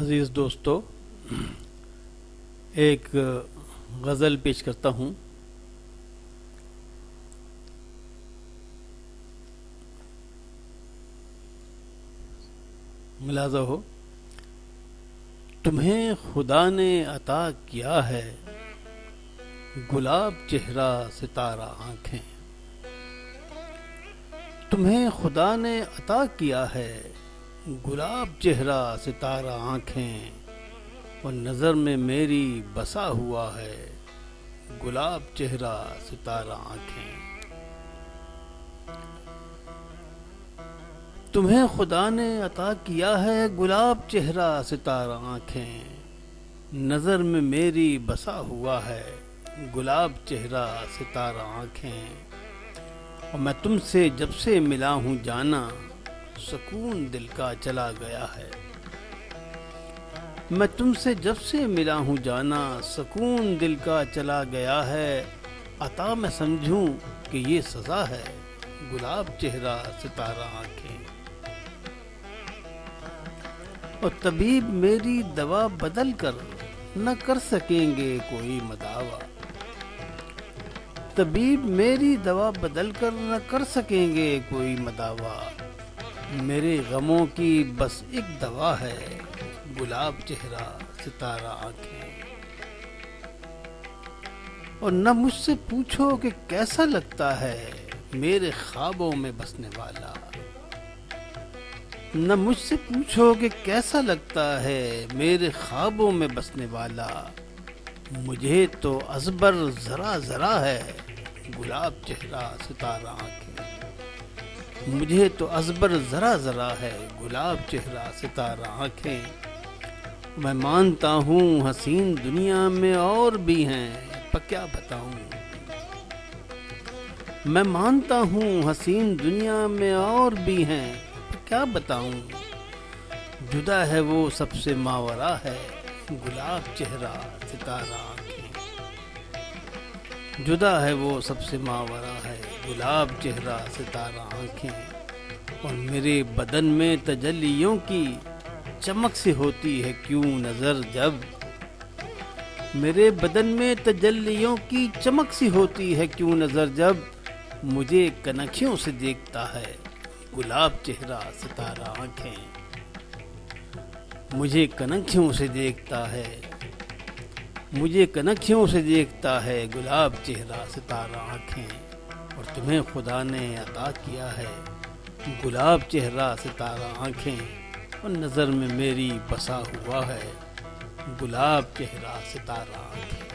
عزیز دوستو، ایک غزل پیش کرتا ہوں۔ ملاحظہ ہو، تمہیں خدا نے عطا کیا ہے گلاب چہرہ ستارہ آنکھیں۔ تمہیں خدا نے عطا کیا ہے گلاب چہرہ ستارہ آنکھیں، اور نظر میں میری بسا ہوا ہے گلاب چہرہ ستارہ آنکھیں۔ تمہیں خدا نے عطا کیا ہے گلاب چہرہ ستارہ آنکھیں، نظر میں میری بسا ہوا ہے گلاب چہرہ ستارہ آنکھیں۔ اور میں تم سے جب سے ملا ہوں جانا سکون دل کا چلا گیا ہے۔ میں تم سے جب سے ملا ہوں جانا سکون دل کا چلا گیا ہے، عطا میں سمجھوں کہ یہ سزا ہے گلاب چہرہ ستارہ آنکھیں۔ اور طبیب میری دوا بدل کر نہ کر سکیں گے کوئی مداوا۔ طبیب میری دوا بدل کر نہ کر سکیں گے کوئی مداوا، میرے غموں کی بس ایک دوا ہے گلاب چہرہ ستارہ آنکھیں۔ اور نہ مجھ سے پوچھو کہ کیسا لگتا ہے میرے خوابوں میں بسنے والا۔ نہ مجھ سے پوچھو کہ کیسا لگتا ہے میرے خوابوں میں بسنے والا، مجھے تو ازبر ذرا ذرا ہے گلاب چہرہ ستارہ آنکھیں۔ مجھے تو ازبر ذرا ذرا ہے گلاب چہرہ ستارہ آنکھیں۔ میں مانتا ہوں حسین دنیا میں اور بھی ہیں، پر کیا بتاؤں۔ میں مانتا ہوں حسین دنیا میں اور بھی ہیں، پر کیا بتاؤں۔ جدا ہے وہ سب سے ماورا ہے گلاب چہرہ ستارہ آنکھیں۔ جدا ہے وہ سب سے ماورا ہے گلاب چہرہ ستارہ آنکھیں۔ اور میرے بدن میں تجلیوں کی چمک سے ہوتی ہے کیوں نظر جب، میرے بدن میں تجلیوں کی چمک سی ہوتی ہے کیوں نظر جب، مجھے کنکھیوں سے دیکھتا ہے گلاب چہرہ ستارہ آنکھیں۔ مجھے کنکھیوں سے دیکھتا ہے، مجھے کنکھیوں سے دیکھتا ہے گلاب چہرہ ستارہ آنکھیں۔ اور تمہیں خدا نے عطا کیا ہے گلاب چہرہ ستارہ آنکھیں، اور نظر میں میری بسا ہوا ہے گلاب چہرہ ستارہ آنکھیں۔